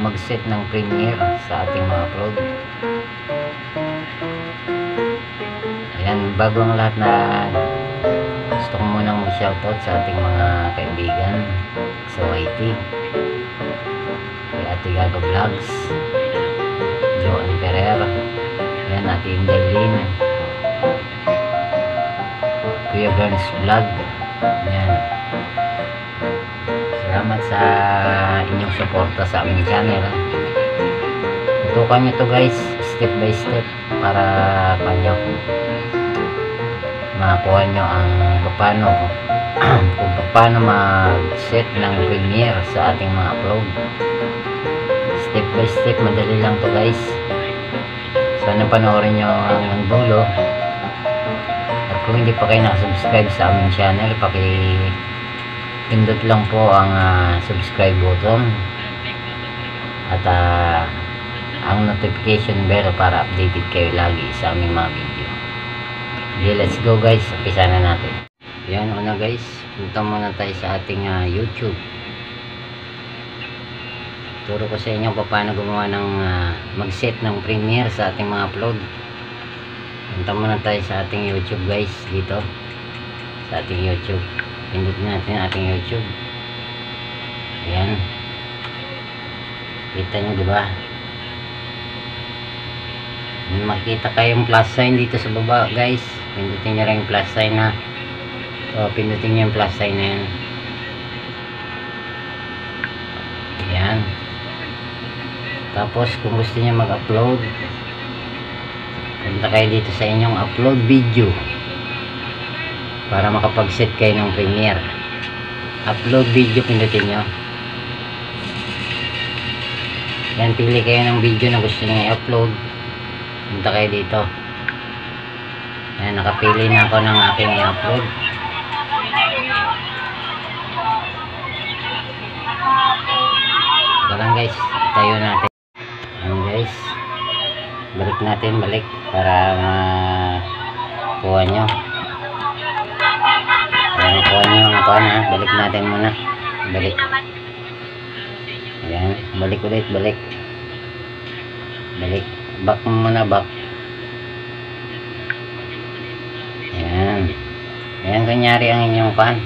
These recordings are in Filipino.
mag-set ng premiere sa ating mga upload. Ayan, bago ang lahat na gusto ko munang mag-shoutout sa ating mga kaibigan sa YT, kay Ate Gaga Vlogs, Joan Ferrer, ayan, Ate Indaylin, Kuya Berns Vlog. Ayan, salamat sa inyong suporta sa aming channel. Tutukan nyo to guys, step by step, para kanyo makakuha nyo ang kung paano mag-set ng premiere sa ating mga upload. Step by step, madali lang to guys. Sana panoorin nyo ang dulo. At kung hindi pa kayo nakasubscribe sa aming channel, pindot lang po ang subscribe button at ang notification bell para updated kayo lagi sa aming mga video. Okay, let's go guys, umpisa na natin. Yan, una guys, punta muna tayo sa ating YouTube. Turo ko sa inyo paano gumawa ng mag-set ng premiere sa ating mga upload. Punta muna tayo sa ating YouTube guys, dito sa ating YouTube. Pindutin natin ating YouTube. Ayan, kita nyo diba, makikita kayong plus sign dito sa baba guys. Pindutin nyo lang yung plus sign na. So pindutin nyo yung plus sign na yan. Ayan, tapos kung gusto nyo mag-upload, punta kayo dito sa inyong upload video para makapag-set kayo ng premiere. Upload video, pindutin nyo. Yan, pili kayo ng video na gusto nyo i-upload. Punta kayo dito. Yan, nakapili na ako ng aking i-upload. Ito lang guys, tayo natin. Yan guys, balik natin, balik para makuha nyo. Para makuha nyo ang kuha na, balik natin muna. Balik. Ayan, balik ulit, balik. Balik. Back muna, back. Ayan. Ayan, kunyari ang inyong pan.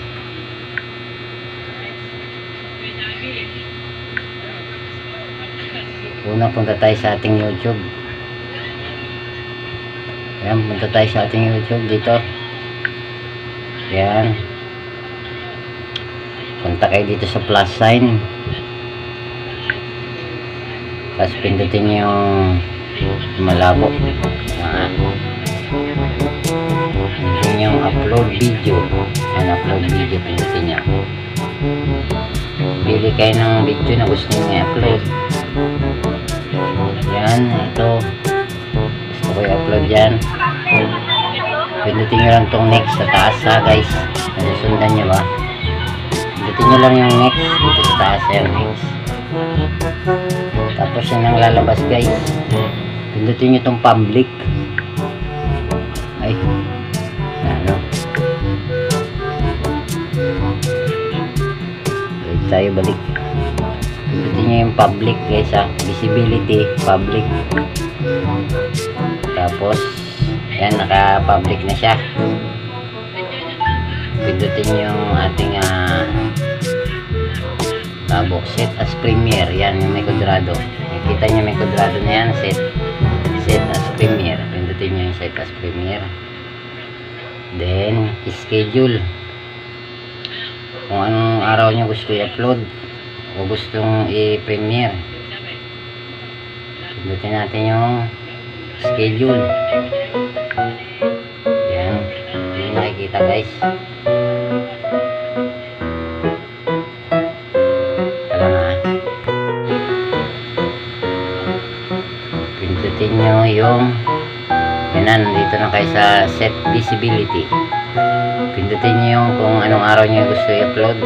Una, punta tayo sa ating YouTube. Ayan, punta tayo sa ating YouTube dito. Ayan. Punta kayo dito sa plus sign. Tapos pindutin nyo yung malabo. Pindutin nyo yung upload video. Ayan, upload video, pindutin nyo. Pili kayo ng video na gusto nyo i-upload. Yan, ito gusto ko i-upload yan. Pindutin nyo lang itong next sa taas guys. Nasundan nyo ba? Pindutin nyo lang yung next dito sa taas, yung next. Tapos yan ang lalabas guys. Pindutin nyo itong public. Ay, ano, balik tayo, balik. Pindutin nyo yung public guys, visibility, public. Tapos yan, naka public na siya. Pindutin nyo yung ating set as premiere. Yan, yung may kudrado. Nakikita nyo may kudrado na yan. Set as premiere. Pindutin nyo yung set as premiere. Then schedule. Kung anong araw nyo gusto i-upload o gustong i-premiere, pindutin natin yung schedule. Yan, hindi nakikita guys. Pindutin nyo yung yan, nandito na kayo sa set visibility. Pindutin nyo yung kung anong araw nyo gusto i-upload.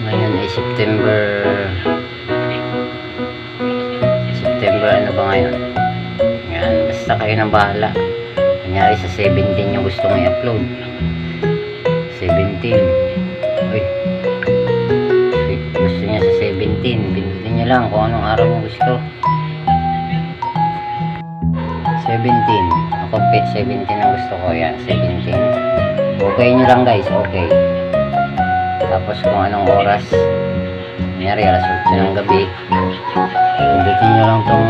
Ngayon ay September ano ba ngayon? Yan, basta kayo nang bahala. Kunyari sa 17 yung gusto nyo i-upload. 17. Uy, gusto niya sa 17. Pindutin nyo lang kung anong araw nyo gusto. 17. Ako 17 ang gusto ko. Yan, 17. Okay nyo lang guys, okay. Tapos kung anong oras, kunyari alas 8 ng gabi, pindutin nyo lang tong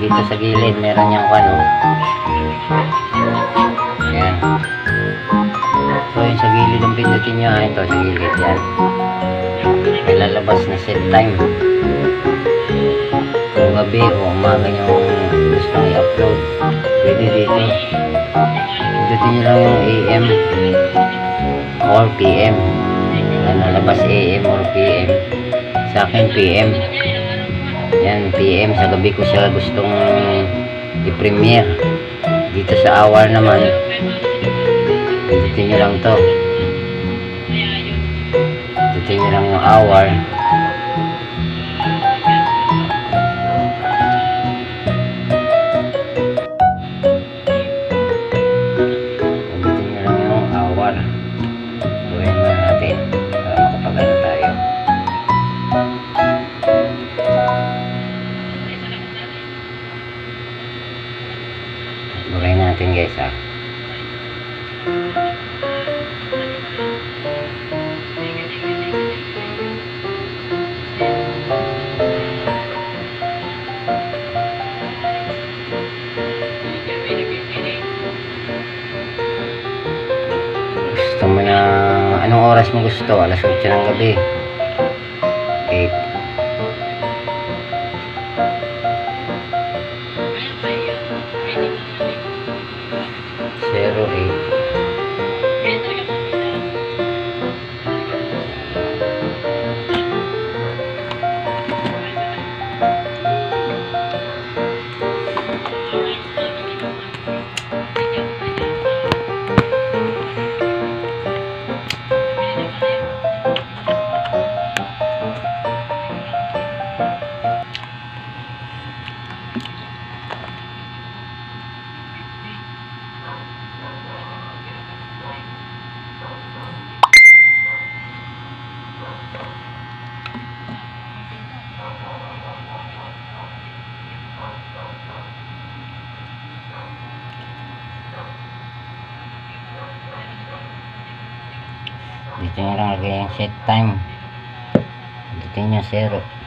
dito sa gilid, meron yung ano. Yan. So yung sa gilid ang pindutin nyo, ito sa gilid yan. May lalabas na set time. Kung gabi o umaga nyo gustong i-upload, pwede dito. Pindutin nyo lang yung AM or PM. Lalabas AM or PM. Sa akin PM. Yan, PM. Sa gabi ko siya gustong i-premiere. Dito sa hour naman, pindutin nyo lang to. Pindutin nyo lang yung hour. Pindutin nyo lang yung hour. Gawin mo natin para makapagano tayo. Gawin natin guys ha. Gusto mo na anong oras mo gusto? Alas 8 ng gabi. 8. 08. Dito nyo lang lagay yung set time. Dito nyo 0.